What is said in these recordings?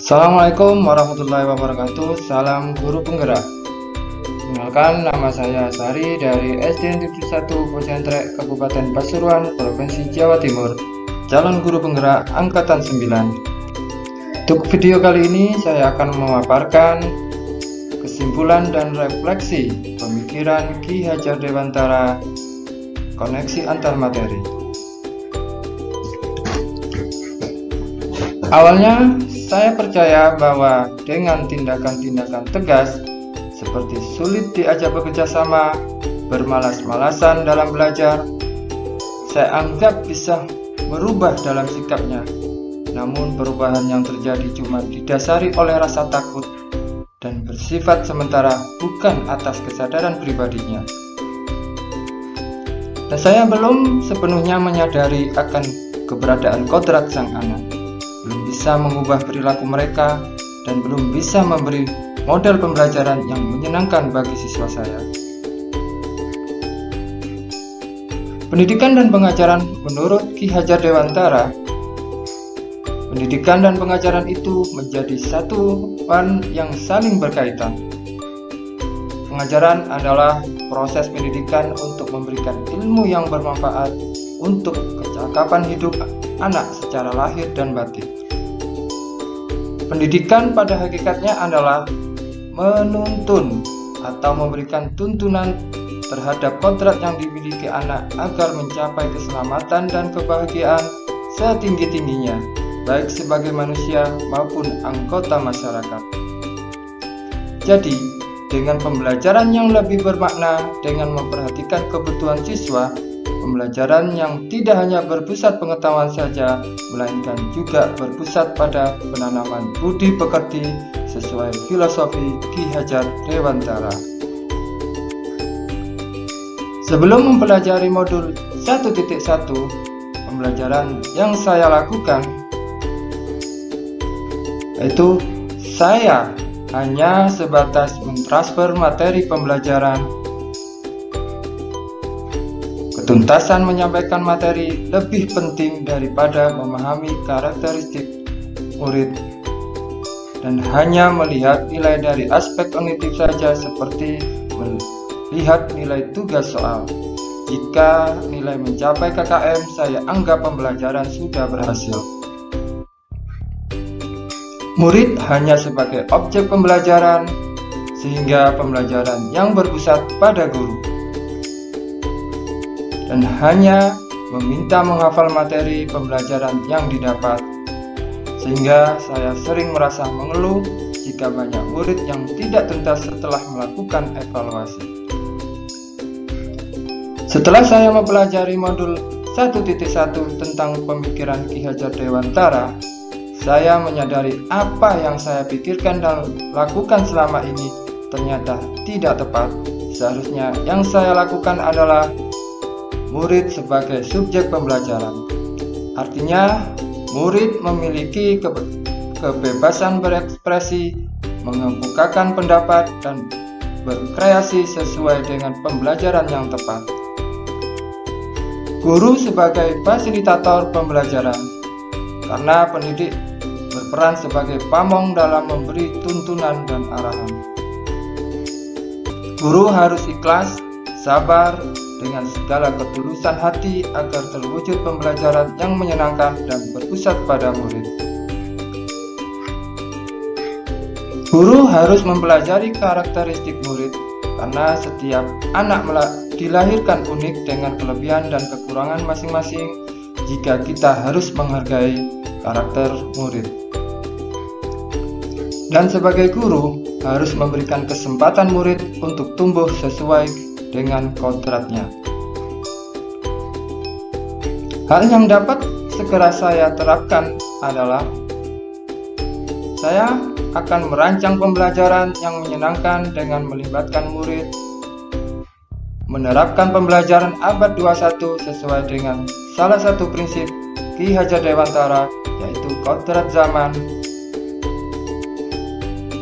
Assalamualaikum warahmatullahi wabarakatuh. Salam guru penggerak. Kenalkan, nama saya Sari dari SD Negeri 1 Pocentrek, Kabupaten Pasuruan, Provinsi Jawa Timur, calon guru penggerak angkatan 9. Untuk video kali ini saya akan memaparkan kesimpulan dan refleksi pemikiran Ki Hajar Dewantara, koneksi antar materi. Awalnya saya percaya bahwa dengan tindakan-tindakan tegas seperti sulit diajak bekerja sama, bermalas-malasan dalam belajar, saya anggap bisa merubah dalam sikapnya. Namun perubahan yang terjadi cuma didasari oleh rasa takut dan bersifat sementara, bukan atas kesadaran pribadinya. Dan saya belum sepenuhnya menyadari akan keberadaan kodrat sang anak, belum bisa mengubah perilaku mereka, dan belum bisa memberi model pembelajaran yang menyenangkan bagi siswa saya. Pendidikan dan pengajaran menurut Ki Hajar Dewantara, pendidikan dan pengajaran itu menjadi satuan yang saling berkaitan. Pengajaran adalah proses pendidikan untuk memberikan ilmu yang bermanfaat untuk kecakapan hidup anak secara lahir dan batin. Pendidikan pada hakikatnya adalah menuntun atau memberikan tuntunan terhadap kodrat yang dimiliki anak agar mencapai keselamatan dan kebahagiaan setinggi-tingginya, baik sebagai manusia maupun anggota masyarakat. Jadi, dengan pembelajaran yang lebih bermakna, dengan memperhatikan kebutuhan siswa, pembelajaran yang tidak hanya berpusat pengetahuan saja, melainkan juga berpusat pada penanaman budi pekerti sesuai filosofi Ki Hajar Dewantara. Sebelum mempelajari modul 1.1, pembelajaran yang saya lakukan yaitu saya hanya sebatas mentransfer materi pembelajaran. Ketuntasan menyampaikan materi lebih penting daripada memahami karakteristik murid, dan hanya melihat nilai dari aspek kognitif saja, seperti melihat nilai tugas soal. Jika nilai mencapai KKM, saya anggap pembelajaran sudah berhasil. Murid hanya sebagai objek pembelajaran, sehingga pembelajaran yang berpusat pada guru, dan hanya meminta menghafal materi pembelajaran yang didapat, sehingga saya sering merasa mengeluh jika banyak murid yang tidak tuntas setelah melakukan evaluasi. Setelah saya mempelajari modul 1.1 tentang pemikiran Ki Hajar Dewantara, saya menyadari apa yang saya pikirkan dan lakukan selama ini ternyata tidak tepat. Seharusnya yang saya lakukan adalah murid sebagai subjek pembelajaran. Artinya, murid memiliki kebebasan berekspresi, mengemukakan pendapat, dan berkreasi sesuai dengan pembelajaran yang tepat. Guru sebagai fasilitator pembelajaran, karena pendidik berperan sebagai pamong dalam memberi tuntunan dan arahan. Guru harus ikhlas, sabar, dengan segala ketulusan hati agar terwujud pembelajaran yang menyenangkan dan berpusat pada murid. Guru harus mempelajari karakteristik murid, karena setiap anak dilahirkan unik dengan kelebihan dan kekurangan masing-masing. Jika kita harus menghargai karakter murid, dan sebagai guru harus memberikan kesempatan murid untuk tumbuh sesuai dengan kodratnya. Hal yang dapat segera saya terapkan adalah saya akan merancang pembelajaran yang menyenangkan dengan melibatkan murid, menerapkan pembelajaran abad 21 sesuai dengan salah satu prinsip Ki Hajar Dewantara, yaitu kodrat zaman,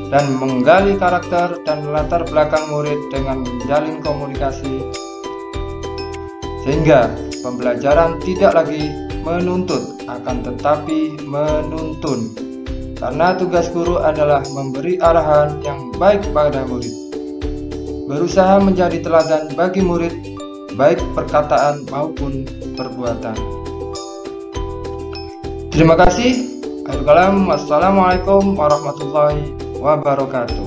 dan menggali karakter dan latar belakang murid dengan menjalin komunikasi, sehingga pembelajaran tidak lagi menuntut, akan tetapi menuntun. karena tugas guru adalah memberi arahan yang baik pada murid. Berusaha menjadi teladan bagi murid, baik perkataan maupun perbuatan. Terima kasih. Akhirul kalam, wassalamualaikum warahmatullahi wabarakatuh.